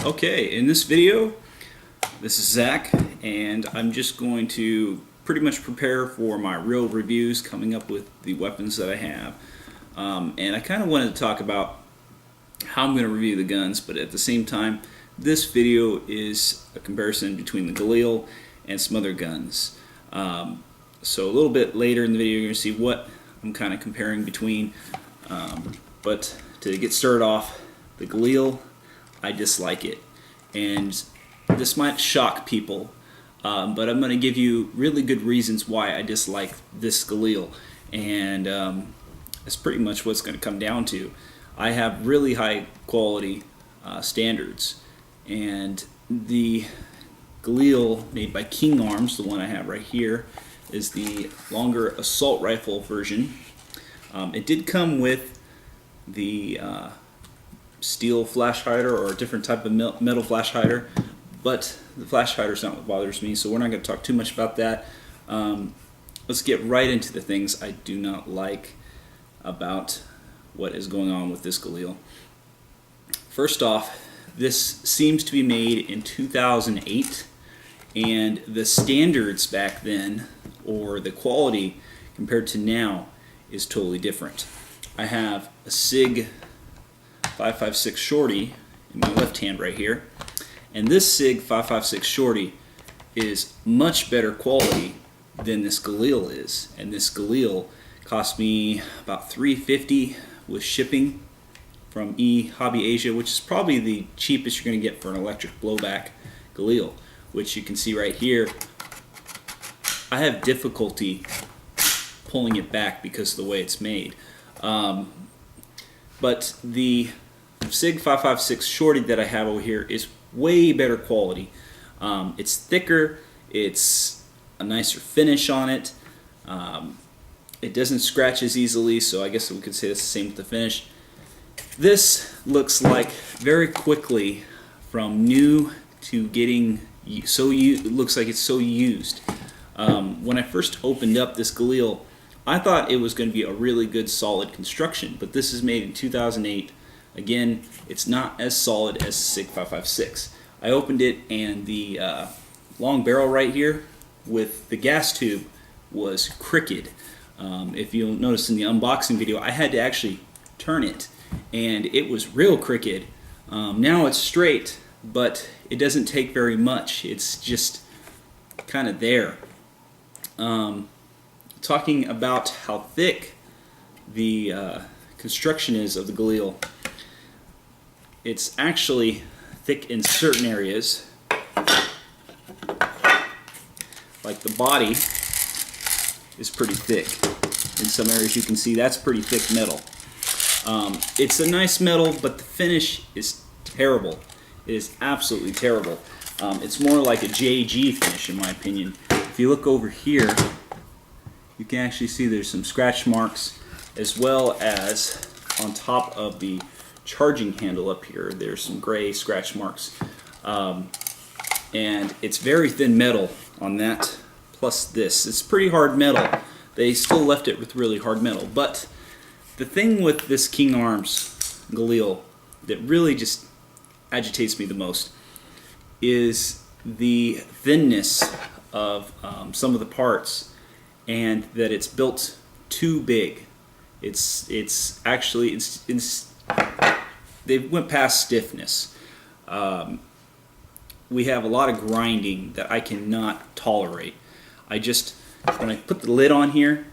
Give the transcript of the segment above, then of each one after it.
Okay, in this video, this is Zach, and I'm just going to pretty much prepare for my real reviews, coming up with the weapons that I have. And I kind of wanted to talk about how I'm going to review the guns, but at the same time, this video is a comparison between the Galil and some other guns. So a little bit later in the video, you're going to see what I'm kind of comparing between. But to get started off, the Galil, I dislike it, and this might shock people, but I'm going to give you really good reasons why I dislike this Galil, and that's pretty much what it's going to come down to. I have really high quality standards, and the Galil made by King Arms, the one I have right here, is the longer assault rifle version. It did come with the steel flash hider or a different type of metal flash hider, but the flash hider is not what bothers me, so we're not going to talk too much about that. Let's get right into the things I do not like about what is going on with this Galil. First off, this seems to be made in 2008, and the standards back then, or the quality compared to now, is totally different. I have a SIG 5.56 shorty in my left hand right here, and this SIG 5.56 shorty is much better quality than this Galil is, and this Galil cost me about $350 with shipping from Hobby Asia, which is probably the cheapest you're going to get for an electric blowback Galil, which you can see right here. I have difficulty pulling it back because of the way it's made. But the SIG 5.56 shorty that I have over here is way better quality. It's thicker, it's a nicer finish on it, it doesn't scratch as easily, so I guess we could say it's the same with the finish. This looks like very quickly from new to getting so it looks like it's so used. When I first opened up this Galil, I thought it was going to be a really good solid construction, but this is made in 2008. Again, it's not as solid as SIG 5.56. I opened it, and the long barrel right here with the gas tube was crooked. If you'll notice in the unboxing video, I had to actually turn it, and it was real crooked. Now it's straight, but it doesn't take very much. It's just kind of there. Talking about how thick the construction is of the Galil, it's actually thick in certain areas, like the body is pretty thick. In some areas you can see that's pretty thick metal. It's a nice metal, but the finish is terrible. It is absolutely terrible. It's more like a JG finish in my opinion. If you look over here, you can actually see there's some scratch marks, as well as on top of the charging handle up here, there's some gray scratch marks. And it's very thin metal on that, plus this. It's pretty hard metal. They still left it with really hard metal. But the thing with this King Arms Galil that really just agitates me the most is the thinness of some of the parts, and that it's built too big. It's actually they went past stiffness. We have a lot of grinding that I cannot tolerate. When I put the lid on here,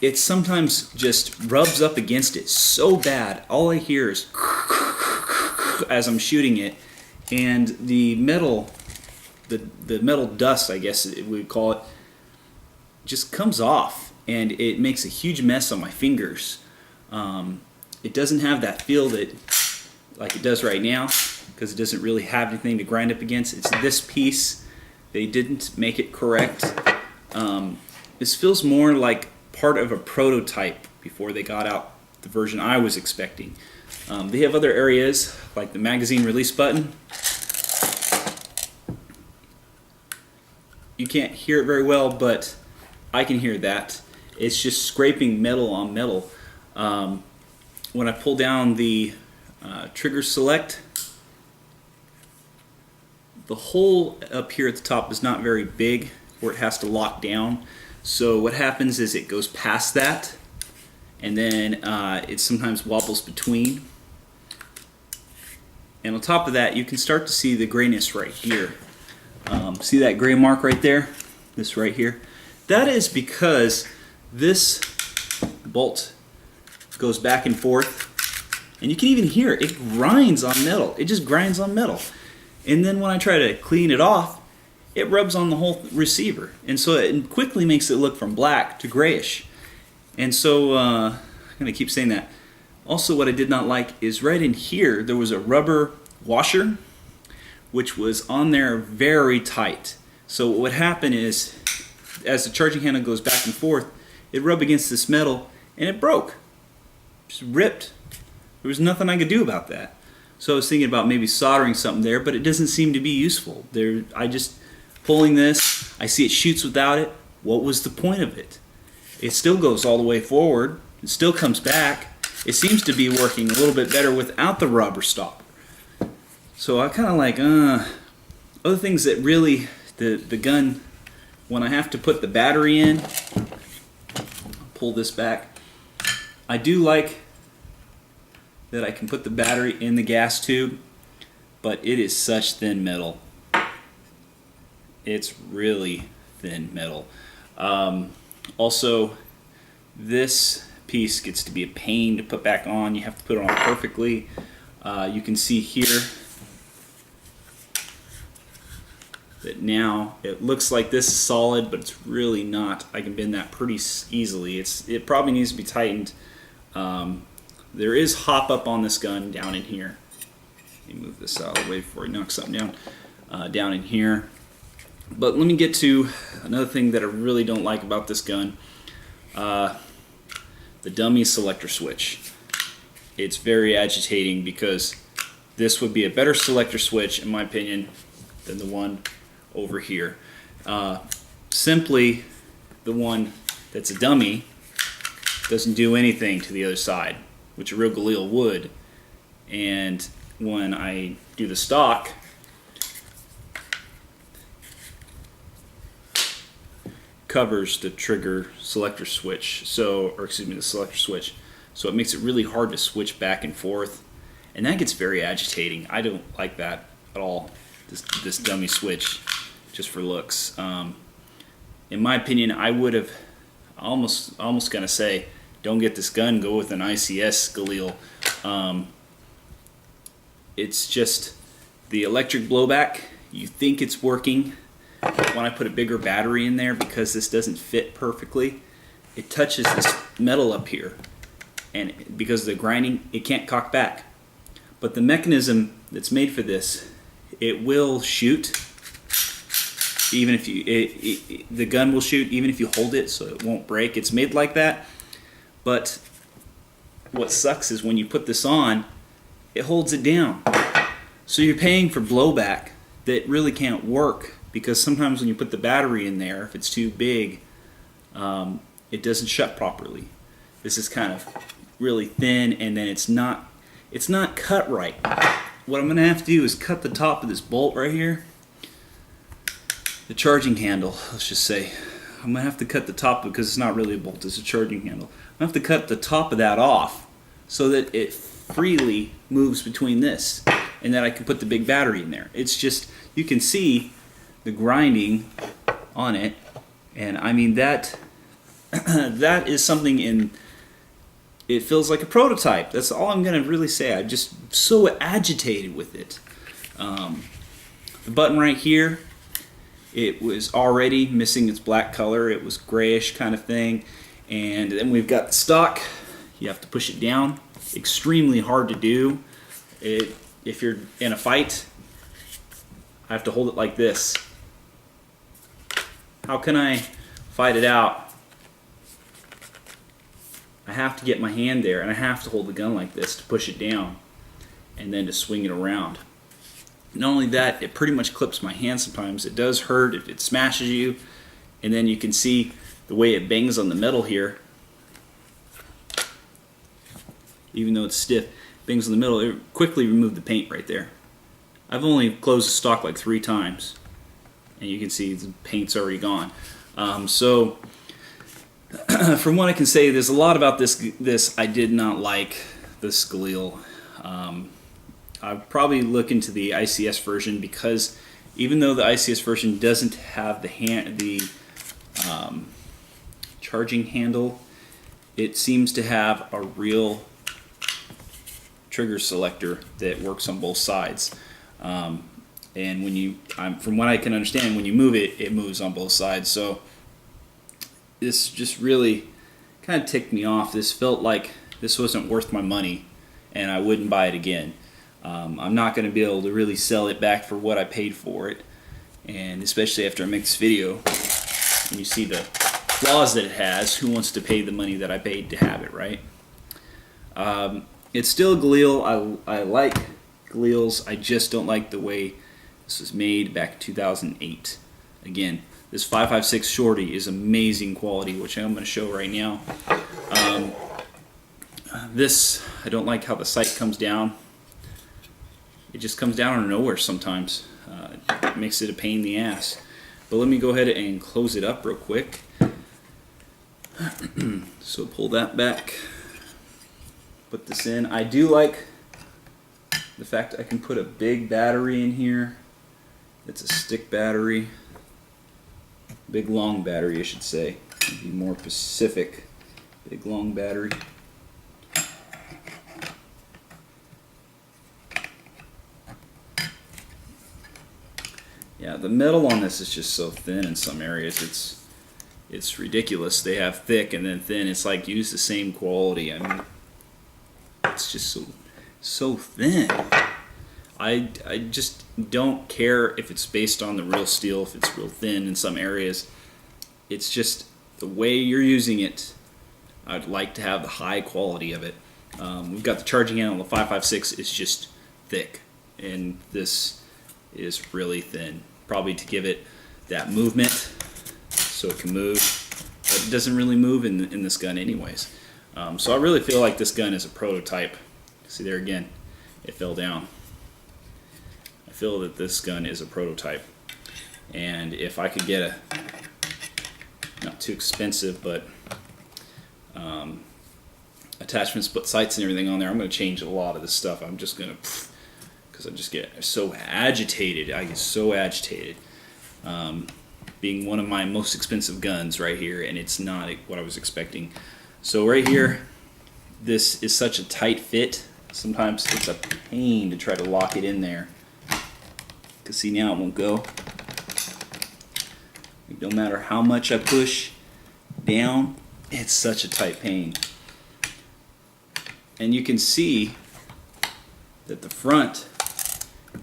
it sometimes just rubs up against it so bad. All I hear is as I'm shooting it, and the metal, the metal dust, I guess we would call it, just comes off, and it makes a huge mess on my fingers. It doesn't have that feel like it does right now, because it doesn't really have anything to grind up against. It's this piece. They didn't make it correct. This feels more like part of a prototype before they got out the version I was expecting. They have other areas, like the magazine release button. You can't hear it very well, but I can hear that. It's just scraping metal on metal. When I pull down the trigger select, the hole up here at the top is not very big where it has to lock down. So what happens is it goes past that, and then it sometimes wobbles between. And on top of that, you can start to see the grayness right here. See that gray mark right there? This right here? That is because this bolt goes back and forth, and you can even hear it. It grinds on metal. It just grinds on metal. And then when I try to clean it off, it rubs on the whole receiver. And so it quickly makes it look from black to grayish. And so, I'm going to keep saying that. Also, what I did not like is right in here, there was a rubber washer, which was on there very tight. So what would happen is, as the charging handle goes back and forth, it rubbed against this metal, and it broke. Just ripped. There was nothing I could do about that. So I was thinking about maybe soldering something there, but it doesn't seem to be useful. I just pulling this, I see it shoots without it. What was the point of it? It still goes all the way forward. It still comes back. It seems to be working a little bit better without the rubber stopper. So I kind of like other things that really the gun, when I have to put the battery in, I'll pull this back. I do like that I can put the battery in the gas tube, but it is such thin metal. It's really thin metal. Also, this piece gets to be a pain to put back on. You have to put it on perfectly. You can see here that now it looks like this is solid, but it's really not. I can bend that pretty easily. It probably needs to be tightened. There is hop up on this gun down in here. Let me move this out of the way before I knock something down. Down in here. But let me get to another thing that I really don't like about this gun. The dummy selector switch. It's very agitating because this would be a better selector switch, in my opinion, than the one over here. Simply, the one that's a dummy doesn't do anything to the other side, which a real Galil would. And when I do the stock, covers the trigger selector switch, the selector switch, so it makes it really hard to switch back and forth, and that gets very agitating. I don't like that at all, this dummy switch, just for looks. In my opinion, I would have almost gonna say, don't get this gun, go with an ICS Galil. It's just the electric blowback, you think it's working. When I put a bigger battery in there, because this doesn't fit perfectly, it touches this metal up here, and because of the grinding, it can't cock back. But the mechanism that's made for this, it will shoot even if you the gun will shoot even if you hold it, so it won't break. It's made like that. But what sucks is when you put this on, it holds it down, so you're paying for blowback that really can't work. Because sometimes when you put the battery in there, if it's too big, it doesn't shut properly. This is kind of really thin, and then it's not cut right. What I'm going to have to do is cut the top of this bolt right here, the charging handle, let's just say. I'm going to have to cut the top, because it's not really a bolt, it's a charging handle. I'm going to have to cut the top of that off so that it freely moves between this, and that I can put the big battery in there. It's just, you can see the grinding on it, and I mean that that is something it feels like a prototype. That's all I'm gonna really say. I'm just so agitated with it. The button right here, it was already missing its black color. It was grayish kind of thing. And then we've got the stock. You have to push it down. Extremely hard to do. If you're in a fight, I have to hold it like this. How can I fight it out? I have to get my hand there, and I have to hold the gun like this to push it down, and then to swing it around. Not only that, it pretty much clips my hand sometimes. It does hurt if it smashes you, and then you can see the way it bangs on the metal here. Even though it's stiff, bangs on the metal, it quickly removed the paint right there. I've only closed the stock like 3 times, and you can see the paint's already gone. So from what I can say, there's a lot about this I did not like, this Galil. I'd probably look into the ICS version, because even though the ICS version doesn't have the charging handle, it seems to have a real trigger selector that works on both sides. And when you, from what I can understand, when you move it, it moves on both sides. So this just really kind of ticked me off. This felt like this wasn't worth my money, and I wouldn't buy it again. I'm not going to be able to really sell it back for what I paid for it, and especially after I make this video, and you see the flaws that it has, who wants to pay the money that I paid to have it, right? It's still Galil. I like Galils. I just don't like the way this was made back in 2008. Again, this 5.56 shorty is amazing quality, which I'm going to show right now. This, I don't like how the sight comes down. It just comes down out of nowhere sometimes. It makes it a pain in the ass. But let me go ahead and close it up real quick. So pull that back. Put this in. I do like the fact I can put a big battery in here. It's a stick battery. Big long battery, I should say. Be more specific. Big long battery. Yeah, the metal on this is just so thin in some areas. It's ridiculous. They have thick and then thin. It's like use the same quality. I mean, it's just so thin. I just don't care if it's based on the real steel, if it's real thin in some areas. It's just the way you're using it. I'd like to have the high quality of it. We've got the charging handle on the 5.56. It's just thick, and this is really thin. Probably to give it that movement so it can move, but it doesn't really move in this gun anyways. So I really feel like this gun is a prototype. See there again, it fell down. I feel that this gun is a prototype, and if I could get a not too expensive but attachments, but sights and everything on there, I'm going to change a lot of this stuff. I'm just going to, because I just get so agitated. I get so agitated. Being one of my most expensive guns right here, and it's not what I was expecting. So right here, this is such a tight fit. Sometimes it's a pain to try to lock it in there. Because see, now it won't go. No matter how much I push down, it's such a tight pain. And you can see that the front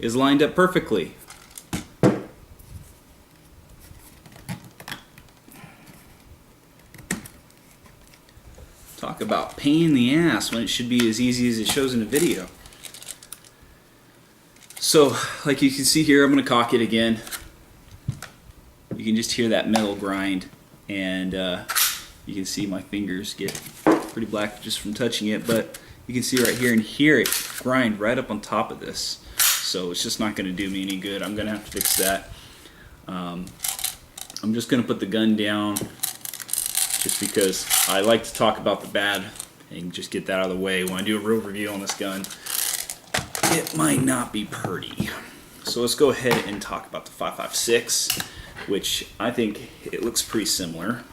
is lined up perfectly. Talk about pain in the ass when it should be as easy as it shows in the video. So, like you can see here, I'm going to cock it again. You can just hear that metal grind, and you can see my fingers get pretty black just from touching it, but you can see right here and hear it grind right up on top of this. So it's just not going to do me any good. I'm going to have to fix that. I'm just going to put the gun down just because I like to talk about the bad and just get that out of the way. When I do a real review on this gun, it might not be pretty. So let's go ahead and talk about the 5.56, which I think it looks pretty similar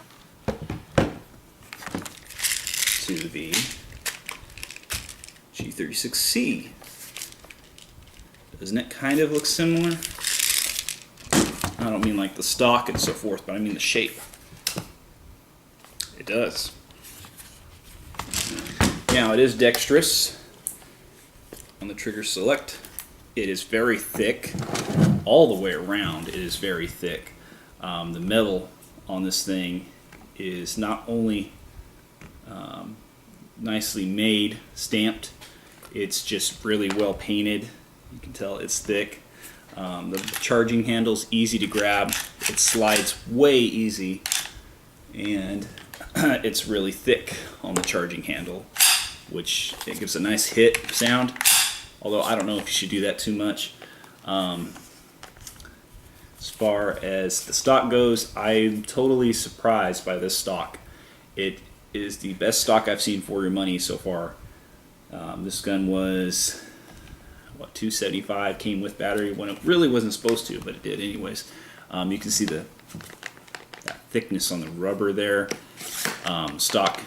to the G36C. Doesn't it kind of look similar? I don't mean like the stock and so forth, but I mean the shape. It does. Now it is dexterous on the trigger select. It is very thick all the way around. It is very thick. The metal on this thing is not only nicely made, stamped, it's just really well painted. You can tell it's thick. The charging handle's easy to grab. It slides way easy, and it's really thick on the charging handle, which it gives a nice hit sound. Although I don't know if you should do that too much. As far as the stock goes, I'm totally surprised by this stock. It is the best stock I've seen for your money so far. This gun was, what, $275, came with battery when it really wasn't supposed to, but it did anyways. You can see that thickness on the rubber there. Stock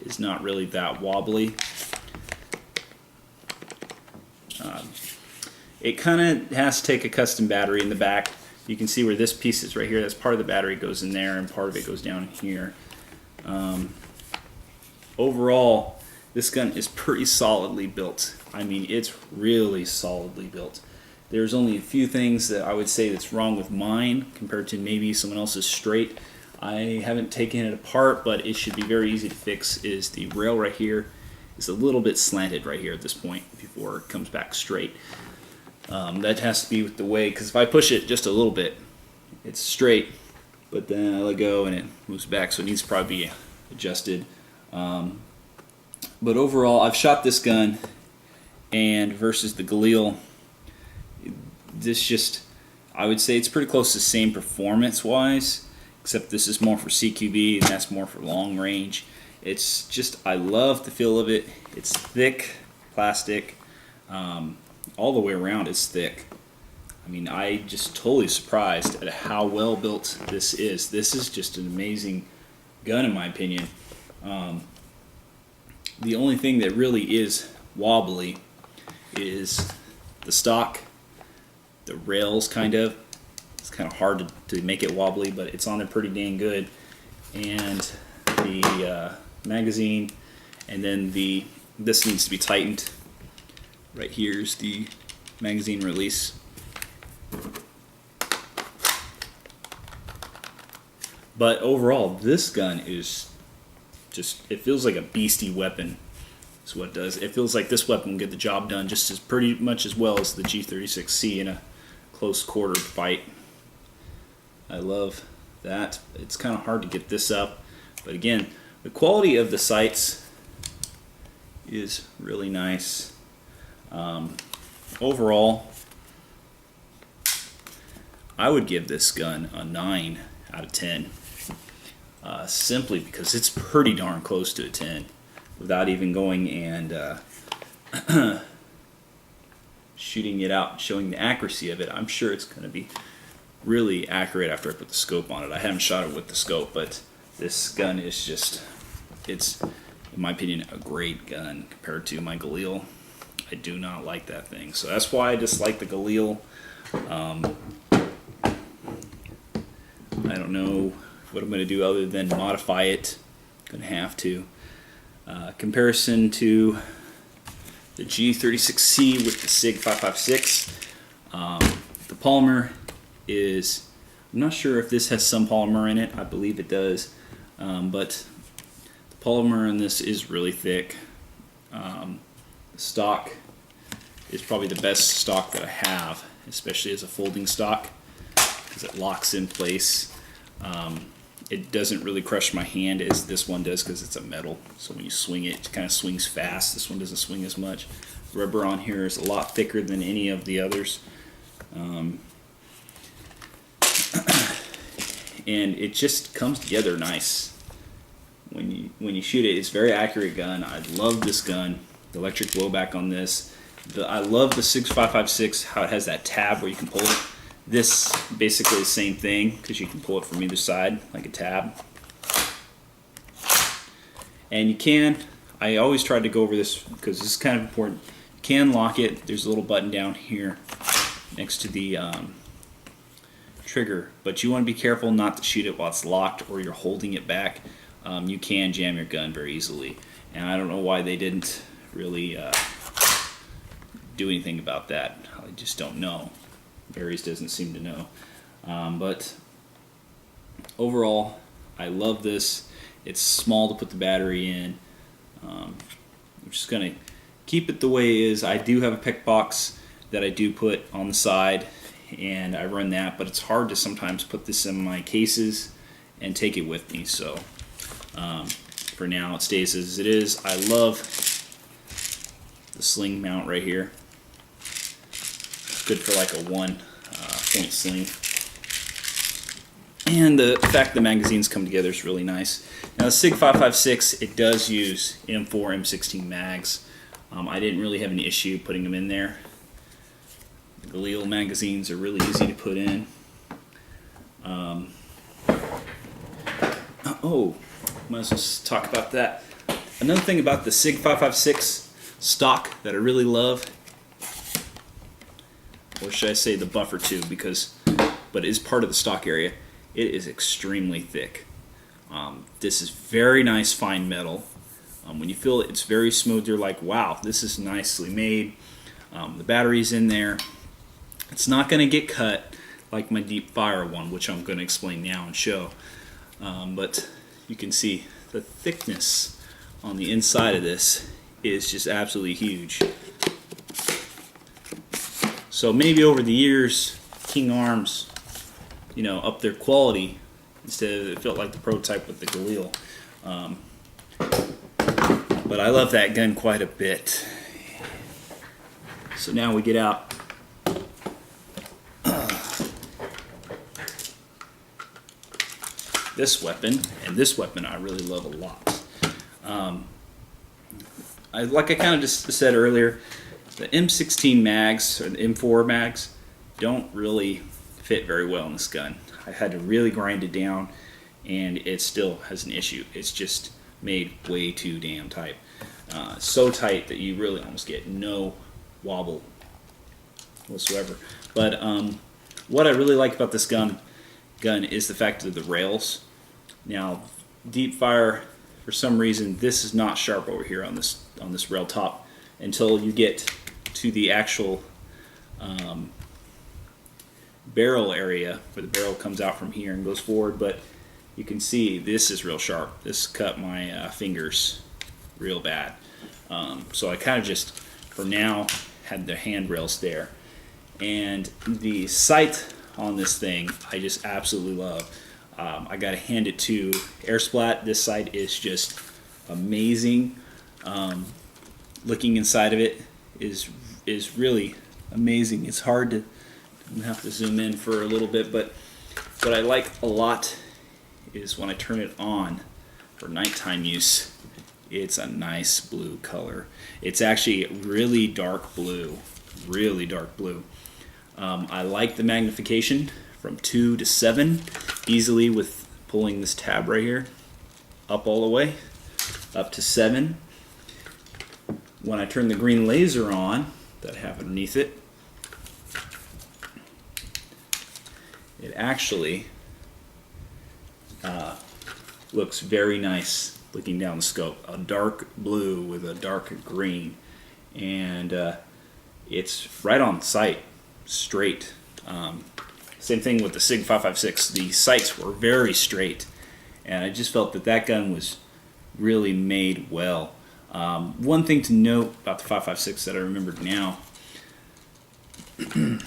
is not really that wobbly. It kind of has to take a custom battery in the back. You can see where this piece is right here. That's part of the battery goes in there, and part of it goes down here. Overall, this gun is pretty solidly built. I mean, it's really solidly built. There's only a few things that I would say that's wrong with mine compared to maybe someone else's straight. I haven't taken it apart, but it should be very easy to fix. Is the rail right here is a little bit slanted right here at this point before it comes back straight. That has to be with the way, because if I push it just a little bit, it's straight, but then I let go and it moves back, so it needs to probably be adjusted. But overall, I've shot this gun, and versus the Galil, this just, I would say it's pretty close to the same performance-wise, except this is more for CQB and that's more for long range. It's just, I love the feel of it. It's thick plastic. All the way around it's thick. I mean, I just totally surprised at how well built this is. This is just an amazing gun in my opinion. The only thing that really is wobbly is the stock, the rails kind of. It's kind of hard to make it wobbly, but it's on there pretty dang good. And the magazine, and then this needs to be tightened. Right here's the magazine release. But overall, this gun is just, it feels like a beastie weapon. That's what it does. It feels like this weapon will get the job done just as pretty much as well as the G36C in a close quarter fight. I love that. It's kind of hard to get this up, but again, the quality of the sights is really nice. Overall, I would give this gun a 9 out of 10, simply because it's pretty darn close to a 10 without even going and shooting it out, showing the accuracy of it. I'm sure it's going to be really accurate after I put the scope on it. I haven't shot it with the scope, but this gun is just, it's, in my opinion, a great gun compared to my Galil. I do not like that thing, so that's why I dislike the Galil. I don't know what I'm going to do other than modify it. Going to have to. Comparison to the G36C with the SIG 556. The polymer is, I'm not sure if this has some polymer in it. I believe it does, but the polymer in this is really thick. The stock is probably the best stock that I have, especially as a folding stock, because it locks in place. It doesn't really crush my hand as this one does because it's a metal, so when you swing it, it kind of swings fast. This one doesn't swing as much. The rubber on here is a lot thicker than any of the others. And it just comes together nice. When you shoot it, it's a very accurate gun. I love this gun. The electric blowback on this. I love the SIG 556, how it has that tab where you can pull it. This basically the same thing because you can pull it from either side like a tab. And you can, I always try to go over this because this is kind of important. You can lock it. There's a little button down here next to the trigger, but you want to be careful not to shoot it while it's locked or you're holding it back. You can jam your gun very easily, and I don't know why they didn't really do anything about that. I just don't know. Aries doesn't seem to know. But overall, I love this. It's small to put the battery in. I'm just going to keep it the way it is. I do have a pick box that I do put on the side, and I run that, but it's hard to sometimes put this in my cases and take it with me. So for now, it stays as it is. I love the sling mount right here. good for like a one point sling. And the fact the magazines come together is really nice. Now the SIG 5.56, it does use M4, M16 mags. I didn't really have an issue putting them in there. The Galil magazines are really easy to put in. Might as well just talk about that. Another thing about the SIG 5.56 stock that I really love, or should I say the buffer tube, but it is part of the stock area. It is extremely thick. This is very nice fine metal. When you feel it, it's very smooth. You're like, wow, this is nicely made. The battery's in there. It's not going to get cut like my deep fire one, which I'm going to explain now and show. But you can see the thickness on the inside of this is just absolutely huge. So maybe over the years, King Arms, up their quality instead of it felt like the prototype with the Galil. But I love that gun quite a bit. So now we get out this weapon, and this weapon I really love a lot. Like I kind of just said earlier, the M16 mags or the M4 mags don't really fit very well in this gun. I had to really grind it down, and it still has an issue. It's just made way too damn tight. So tight that you really almost get no wobble whatsoever. But what I really like about this gun is the fact of the rails. Now, deep fire, for some reason, this is not sharp over here on this rail top until you get to the actual barrel area where the barrel comes out from here and goes forward. But you can see this is real sharp. This cut my fingers real bad. So I kind of just, for now, had the handrails there. And the sight on this thing, I just absolutely love. I gotta hand it to Airsplat. This sight is just amazing. Looking inside of it is really amazing. It's hard to, I'm gonna have to zoom in for a little bit, but what I like a lot is when I turn it on for nighttime use, it's a nice blue color. It's actually really dark blue, really dark blue. I like the magnification from 2 to 7 easily with pulling this tab right here up all the way up to 7. When I turn the green laser on that I have underneath it, it actually looks very nice looking down the scope. A dark blue with a dark green, and it's right on sight, straight. Same thing with the SIG 5.56. The sights were very straight, and I just felt that gun was really made well. One thing to note about the 5.56 that I remembered now, with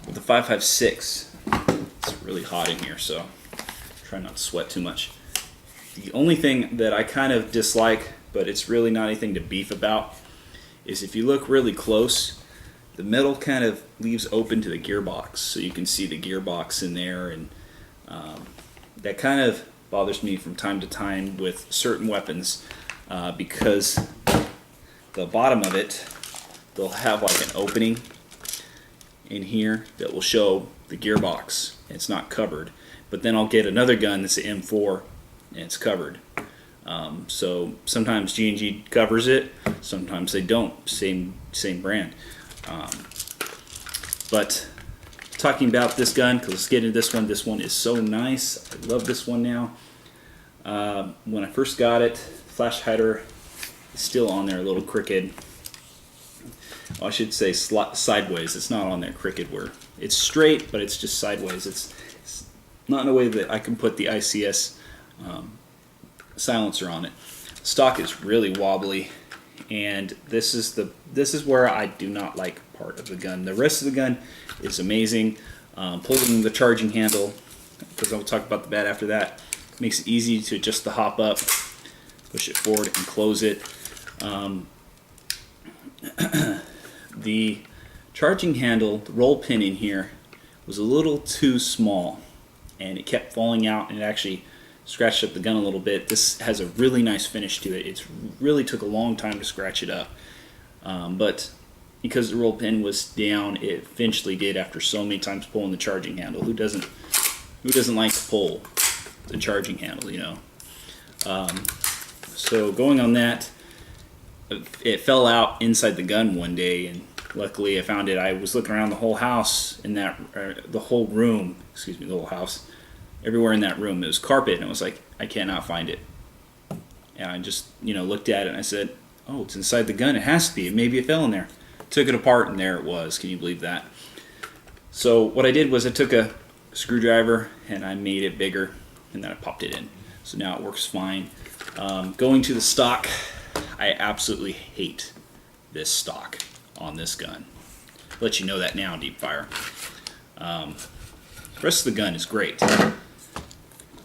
the 5.56, it's really hot in here, so try not to sweat too much. The only thing that I kind of dislike, but it's really not anything to beef about, is if you look really close, the metal kind of leaves open to the gearbox, so you can see the gearbox in there, and that kind of bothers me from time to time with certain weapons, because the bottom of it, they'll have like an opening in here that will show the gearbox. It's not covered, but then I'll get another gun that's an M4 and it's covered. So sometimes G&G covers it, sometimes they don't. Same brand. But talking about this gun, because let's get into this one. This one is so nice. I love this one now. When I first got it, flash hider is still on there, a little crooked. Well, I should say sideways. It's not on there crooked where it's straight, but it's just sideways. It's not in a way that I can put the ICS silencer on it. Stock is really wobbly, and this is where I do not like part of the gun. The rest of the gun is amazing. Pulling the charging handle, because I'll talk about the bat after that, makes it easy to adjust the hop up, push it forward and close it. the charging handle, the roll pin in here, was a little too small, and it kept falling out, and it actually scratched up the gun a little bit. This has a really nice finish to it. It really took a long time to scratch it up, but because the roll pin was down, it eventually did after so many times pulling the charging handle. Who doesn't like to pull the charging handle, you know? So going on that, it fell out inside the gun one day, and luckily I found it. I was looking around the whole house in that, the whole room, excuse me, the whole house, everywhere in that room. It was carpet, and I was like, I cannot find it. And I just, looked at it, and I said, oh, it's inside the gun. It has to be. Maybe it fell in there. Took it apart, and there it was. Can you believe that? So what I did was I took a screwdriver, and I made it bigger, and then I popped it in. So now it works fine. Going to the stock, I absolutely hate this stock on this gun. I'll let you know that now, deep fire. The rest of the gun is great.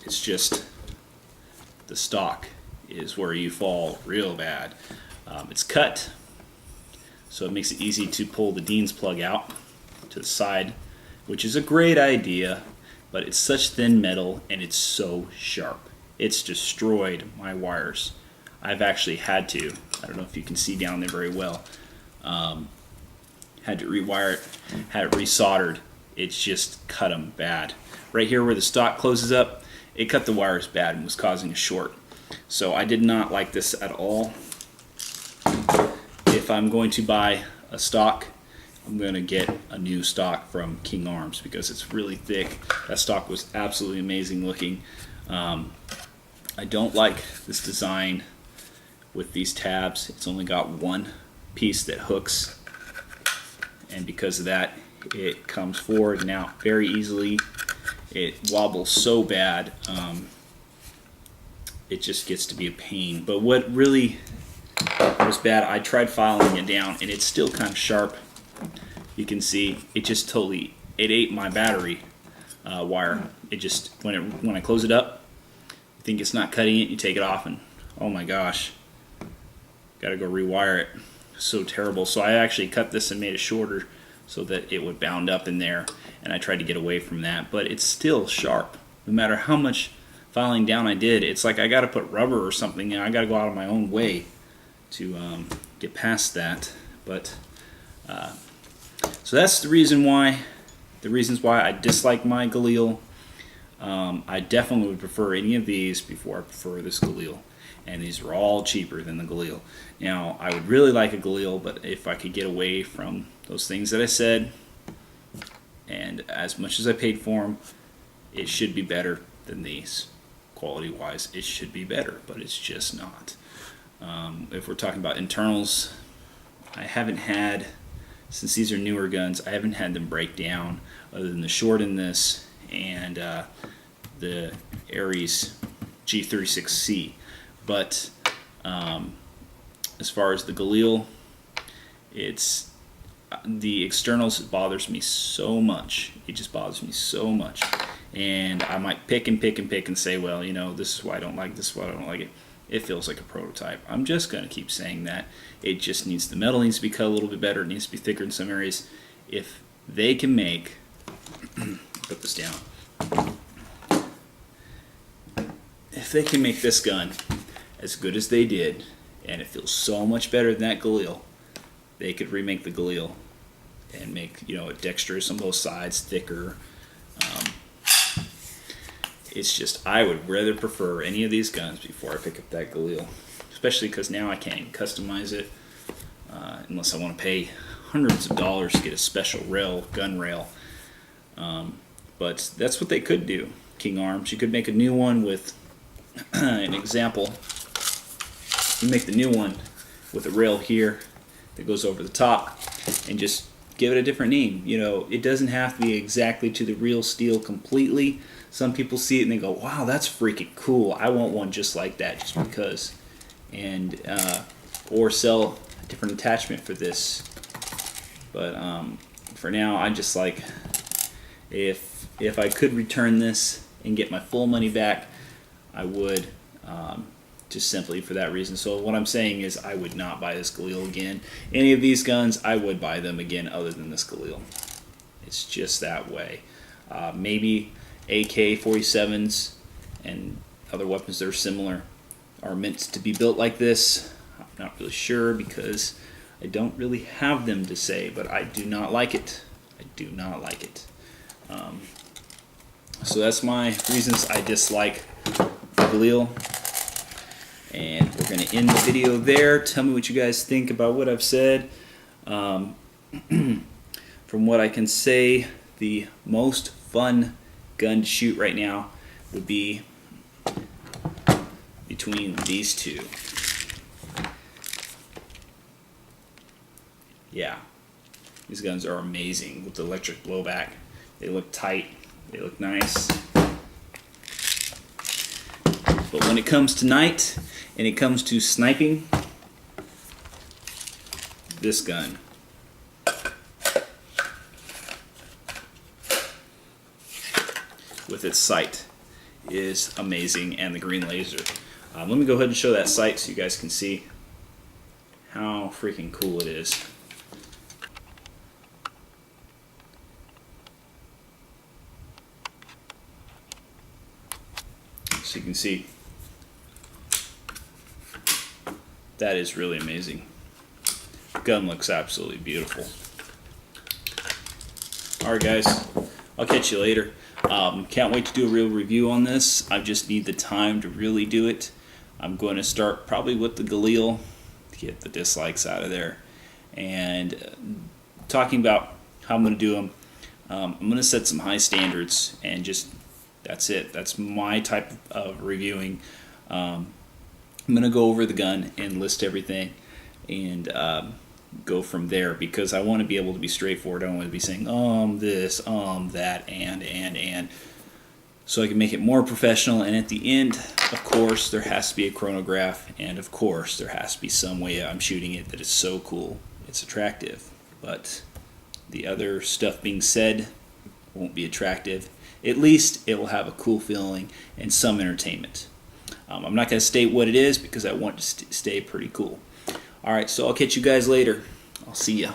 It's just the stock is where you fall real bad. It's cut, so it makes it easy to pull the Dean's plug out to the side, which is a great idea, but it's such thin metal and it's so sharp. It's destroyed my wires. I've actually had to, I don't know if you can see down there very well, had to rewire it, had it resoldered. It's just cut them bad. Right here where the stock closes up, it cut the wires bad and was causing a short. So I did not like this at all. If I'm going to buy a stock, I'm going to get a new stock from King Arms because it's really thick. That stock was absolutely amazing looking. I don't like this design with these tabs. It's only got one piece that hooks, and because of that, it comes forward and out very easily. It wobbles so bad, it just gets to be a pain. But what really was bad, I tried filing it down, and it's still kind of sharp. You can see it just totally, it ate my battery wire. It just, when I close it up, you think it's not cutting it, you take it off, and oh my gosh, gotta go rewire it. So terrible. So I actually cut this and made it shorter so that it would bound up in there, and I tried to get away from that, but it's still sharp. No matter how much filing down I did, it's like I gotta put rubber or something, and I gotta go out of my own way to get past that. But so that's the reasons why I dislike my Galil. I definitely would prefer any of these before I prefer this Galil, and these are all cheaper than the Galil. Now I would really like a Galil, but if I could get away from those things that I said, and as much as I paid for them, it should be better than these. Quality wise, it should be better, but it's just not. If we're talking about internals, I haven't had, since these are newer guns, I haven't had them break down other than the short in this and the Ares G36C. But as far as the Galil, it's the externals bothers me so much. It just bothers me so much, and I might pick and say, well, this is why I don't like this, why I don't like it. It feels like a prototype. I'm just going to keep saying that. It just needs, the metal needs to be cut a little bit better. It needs to be thicker in some areas. If they can make, put this down. If they can make this gun as good as they did, and it feels so much better than that Galil, they could remake the Galil and make, it dexterous on both sides, thicker. It's just, I would rather prefer any of these guns before I pick up that Galil, especially because now I can't even customize it unless I want to pay hundreds of dollars to get a special gun rail. But that's what they could do, King Arms. You could make a new one with an example. You make the new one with a rail here that goes over the top, and just give it a different name. It doesn't have to be exactly to the real steel completely. Some people see it and they go, wow, that's freaking cool. I want one just like that just because. And or sell a different attachment for this. But for now, I just like, if I could return this and get my full money back, I would, just simply for that reason. So what I'm saying is I would not buy this Galil again. Any of these guns, I would buy them again other than this Galil. It's just that way. Maybe AK-47s and other weapons that are similar are meant to be built like this. I'm not really sure because I don't really have them to say, but I do not like it. I do not like it. So that's my reasons I dislike Galil. And we're going to end the video there. Tell me what you guys think about what I've said. From what I can say, the most fun gun to shoot right now would be between these two. Yeah, these guns are amazing with the electric blowback. They look tight, they look nice. But when it comes to night and it comes to sniping, this gun with its sight is amazing, and the green laser. Let me go ahead and show that sight so you guys can see how freaking cool it is. So you can see that is really amazing. The gun looks absolutely beautiful. Alright guys, I'll catch you later. Can't wait to do a real review on this. I just need the time to really do it. I'm going to start probably with the Galil to get the dislikes out of there. And talking about how I'm going to do them, I'm going to set some high standards and just, that's it. That's my type of reviewing. I'm going to go over the gun and list everything and go from there, because I want to be able to be straightforward. I don't want to be saying this, that, and so I can make it more professional. And at the end, of course, there has to be a chronograph, and of course there has to be some way I'm shooting it that is so cool it's attractive. But the other stuff being said won't be attractive. At least it will have a cool feeling and some entertainment. I'm not going to state what it is because I want it to stay pretty cool. Alright, so I'll catch you guys later. I'll see ya.